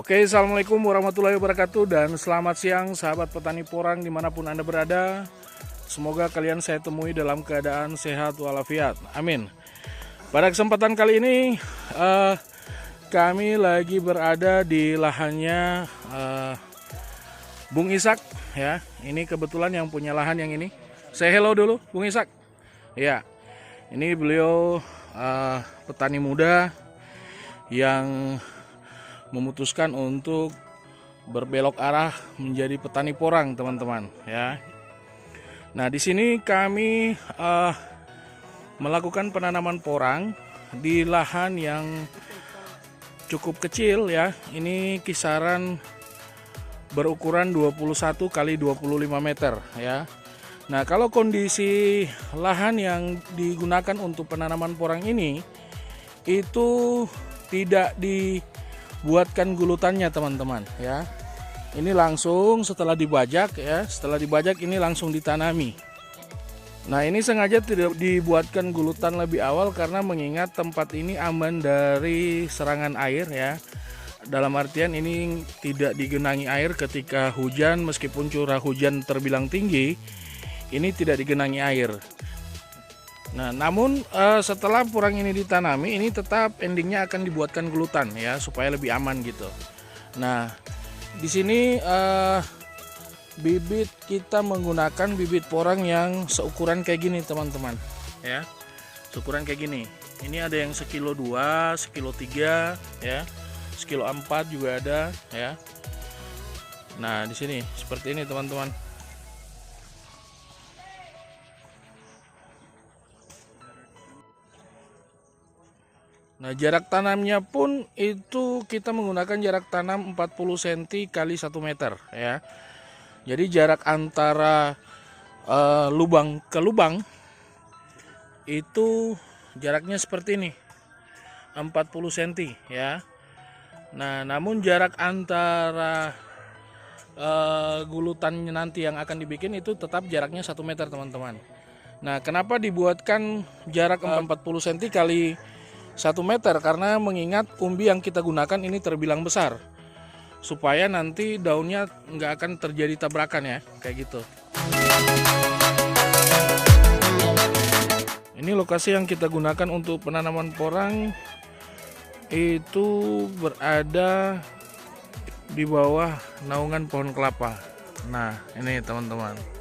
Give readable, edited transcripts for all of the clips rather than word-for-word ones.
Oke, assalamualaikum warahmatullahi wabarakatuh dan selamat siang sahabat petani porang dimanapun Anda berada. Semoga kalian saya temui dalam keadaan sehat walafiat. Amin. Pada kesempatan kali ini kami lagi berada di lahannya Bung Ishak ya. Ini kebetulan yang punya lahan yang ini. Say hello dulu Bung Ishak. Ya. Ini beliau petani muda yang memutuskan untuk berbelok arah menjadi petani porang, teman-teman ya. Nah, di sini kami melakukan penanaman porang di lahan yang cukup kecil ya. Ini kisaran berukuran 21 kali 25 meter ya. Nah, kalau kondisi lahan yang digunakan untuk penanaman porang ini itu tidak dibuatkan gulutannya, teman-teman ya. Ini langsung setelah dibajak ya, setelah dibajak ini langsung ditanami. Nah, ini sengaja tidak dibuatkan gulutan lebih awal karena mengingat tempat ini aman dari serangan air ya. Dalam artian ini tidak digenangi air ketika hujan, meskipun curah hujan terbilang tinggi, ini tidak digenangi air. Nah, namun setelah porang ini ditanami, ini tetap endingnya akan dibuatkan gulutan ya, supaya lebih aman gitu. Nah, di sini bibit kita menggunakan bibit porang yang seukuran kayak gini, teman-teman ya. Seukuran kayak gini. Ini ada yang sekilo 2, sekilo 3 ya, sekilo 4 juga ada ya. Nah, di sini seperti ini, teman-teman. Nah, jarak tanamnya pun itu kita menggunakan jarak tanam 40 cm kali 1 meter ya. Jadi jarak antara lubang ke lubang itu jaraknya seperti ini, 40 cm ya. Nah, namun jarak antara gulutannya nanti yang akan dibikin itu tetap jaraknya 1 meter, teman-teman. Nah, kenapa dibuatkan jarak 40 cm kali 1 meter? Karena mengingat umbi yang kita gunakan ini terbilang besar, supaya nanti daunnya nggak akan terjadi tabrakan ya, kayak gitu. Ini lokasi yang kita gunakan untuk penanaman porang itu berada di bawah naungan pohon kelapa. Nah, ini teman-teman.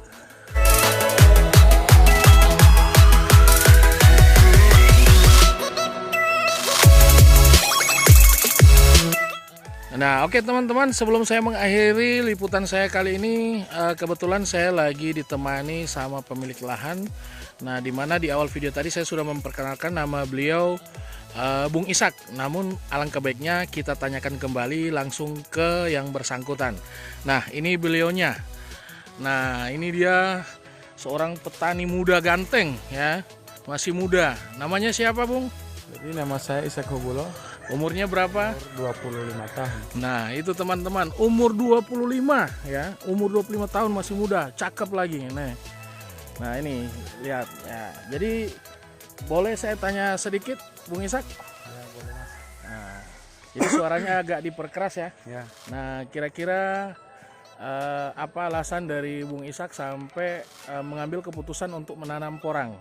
Nah, oke teman-teman, sebelum saya mengakhiri liputan saya kali ini, kebetulan saya lagi ditemani sama pemilik lahan. Nah, dimana di awal video tadi saya sudah memperkenalkan nama beliau Bung Ishak. Namun alangkah baiknya kita tanyakan kembali langsung ke yang bersangkutan. Nah, ini beliaunya. Nah, ini dia seorang petani muda ganteng ya, masih muda. Namanya siapa, Bung? Jadi nama saya Ishak Hobulo. Umurnya berapa? Umur 25 tahun. Nah, itu teman-teman, umur 25 ya. Umur 25 tahun masih muda, cakep lagi. Nah, ini lihat ya. Jadi boleh saya tanya sedikit, Bung Ishak? Ya, boleh, Mas. Nah, jadi suaranya agak diperkeras ya. Ya. Nah, kira-kira apa alasan dari Bung Ishak sampai mengambil keputusan untuk menanam porang?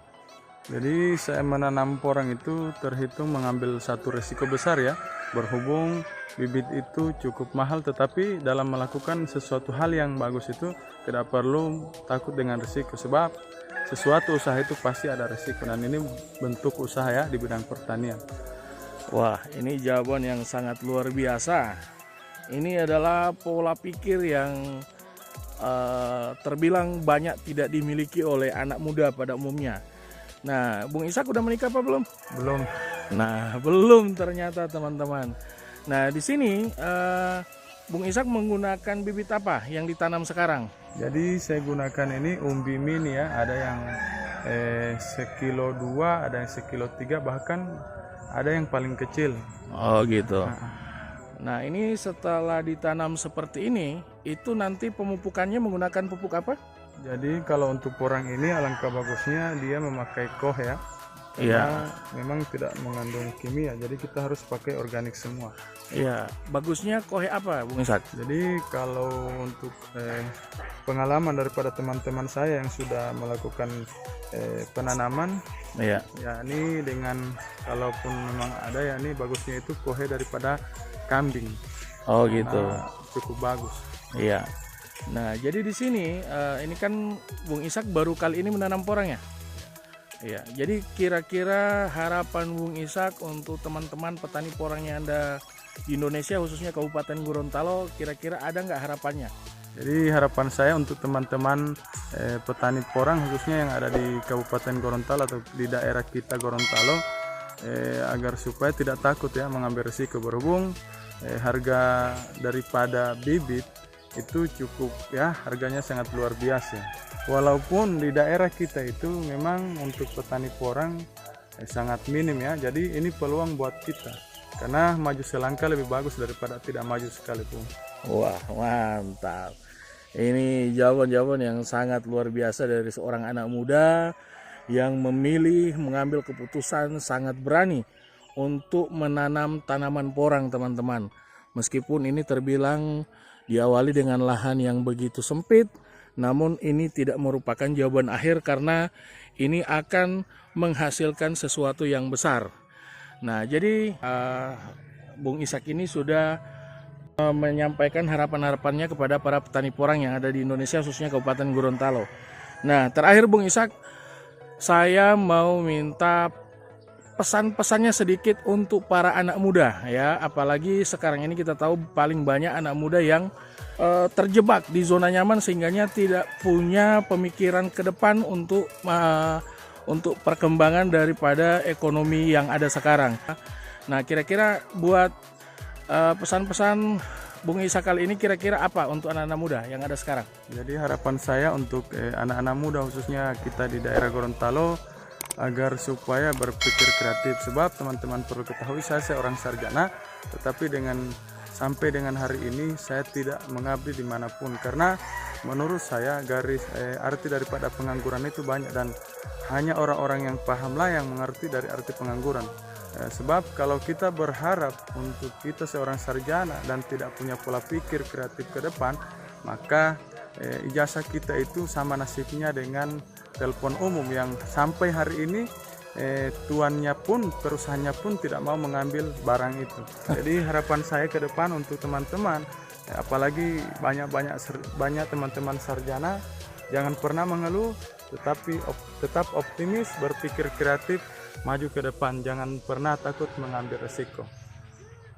Jadi saya menanam porang itu terhitung mengambil satu risiko besar ya. Berhubung bibit itu cukup mahal, tetapi dalam melakukan sesuatu hal yang bagus itu tidak perlu takut dengan risiko, sebab sesuatu usaha itu pasti ada risiko, dan ini bentuk usaha ya di bidang pertanian. Wah, ini jawaban yang sangat luar biasa. Ini adalah pola pikir yang terbilang banyak tidak dimiliki oleh anak muda pada umumnya. Nah, Bung Ishak udah menikah apa belum? Belum. Nah, belum ternyata, teman-teman. Nah, di sini Bung Ishak menggunakan bibit apa yang ditanam sekarang? Jadi saya gunakan ini umbi mini ya. Ada yang sekilo 2, ada yang sekilo 3, bahkan ada yang paling kecil. Oh gitu. Nah, ini setelah ditanam seperti ini, itu nanti pemupukannya menggunakan pupuk apa? Jadi kalau untuk porang ini alangkah bagusnya dia memakai koh ya. karena memang tidak mengandung kimia, jadi kita harus pakai organik semua. Iya, bagusnya kohe apa Bung Ishak? Jadi kalau untuk pengalaman daripada teman-teman saya yang sudah melakukan penanaman, Iya. ya ini dengan kalaupun memang ada ya ini bagusnya itu kohe daripada kambing. Oh gitu. Nah, cukup bagus. Iya. Nah, jadi di sini ini kan Bung Ishak baru kali ini menanam porang ya? Iya. Jadi kira-kira harapan Bung Ishak untuk teman-teman petani porang yang ada di Indonesia, khususnya Kabupaten Gorontalo, kira-kira ada nggak harapannya? Jadi harapan saya untuk teman-teman petani porang khususnya yang ada di Kabupaten Gorontalo atau di daerah kita Gorontalo, agar supaya tidak takut ya mengambil risiko, berhubung harga daripada bibit itu cukup ya, harganya sangat luar biasa. Walaupun di daerah kita itu memang untuk petani porang sangat minim ya, jadi ini peluang buat kita, karena maju selangkah lebih bagus daripada tidak maju sekalipun. Wah, mantap. Ini jawaban-jawaban yang sangat luar biasa dari seorang anak muda yang memilih mengambil keputusan sangat berani untuk menanam tanaman porang, teman-teman. Meskipun ini terbilang diawali dengan lahan yang begitu sempit, namun ini tidak merupakan jawaban akhir karena ini akan menghasilkan sesuatu yang besar. Nah, jadi Bung Ishak ini sudah menyampaikan harapan-harapannya kepada para petani porang yang ada di Indonesia, khususnya Kabupaten Gorontalo. Nah, terakhir Bung Ishak, saya mau minta pesan-pesannya sedikit untuk para anak muda ya, apalagi sekarang ini kita tahu paling banyak anak muda yang terjebak di zona nyaman sehingganya tidak punya pemikiran ke depan untuk perkembangan daripada ekonomi yang ada sekarang. Nah, kira-kira buat pesan-pesan Bung Ishak kali ini kira-kira apa untuk anak-anak muda yang ada sekarang? Jadi harapan saya untuk anak-anak muda khususnya kita di daerah Gorontalo agar supaya berpikir kreatif, sebab teman-teman perlu ketahui saya seorang sarjana, tetapi sampai dengan hari ini saya tidak mengabdi dimanapun, karena menurut saya arti daripada pengangguran itu banyak dan hanya orang-orang yang pahamlah yang mengerti dari arti pengangguran. Sebab kalau kita berharap untuk kita seorang sarjana dan tidak punya pola pikir kreatif ke depan, maka ijazah kita itu sama nasibnya dengan telepon umum yang sampai hari ini tuannya pun, perusahaannya pun tidak mau mengambil barang itu. Jadi harapan saya ke depan untuk teman-teman, apalagi banyak teman-teman sarjana, jangan pernah mengeluh, tetapi tetap optimis, berpikir kreatif, maju ke depan, jangan pernah takut mengambil resiko.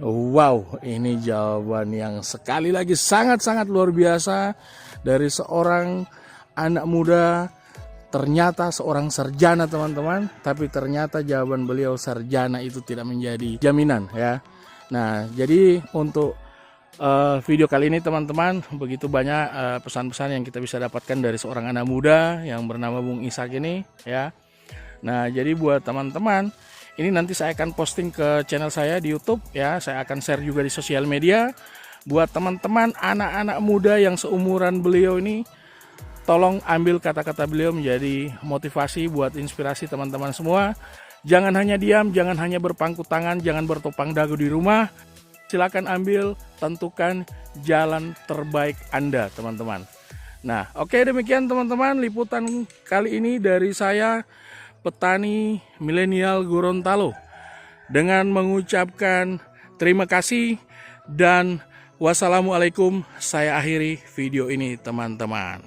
Wow, ini jawaban yang sekali lagi sangat-sangat luar biasa dari seorang anak muda. Ternyata seorang sarjana, teman-teman, tapi ternyata jawaban beliau sarjana itu tidak menjadi jaminan ya. Nah, jadi untuk video kali ini teman-teman, begitu banyak pesan-pesan yang kita bisa dapatkan dari seorang anak muda yang bernama Bung Ishak ini ya. Nah, jadi buat teman-teman, ini nanti saya akan posting ke channel saya di YouTube ya. Saya akan share juga di sosial media. Buat teman-teman anak-anak muda yang seumuran beliau ini, tolong ambil kata-kata beliau menjadi motivasi buat inspirasi teman-teman semua. Jangan hanya diam, jangan hanya berpangku tangan, jangan bertopang dagu di rumah. Silakan ambil, tentukan jalan terbaik Anda, teman-teman. Nah, oke, demikian teman-teman liputan kali ini dari saya, petani milenial Gorontalo, dengan mengucapkan terima kasih dan wassalamualaikum. Saya akhiri video ini, teman-teman.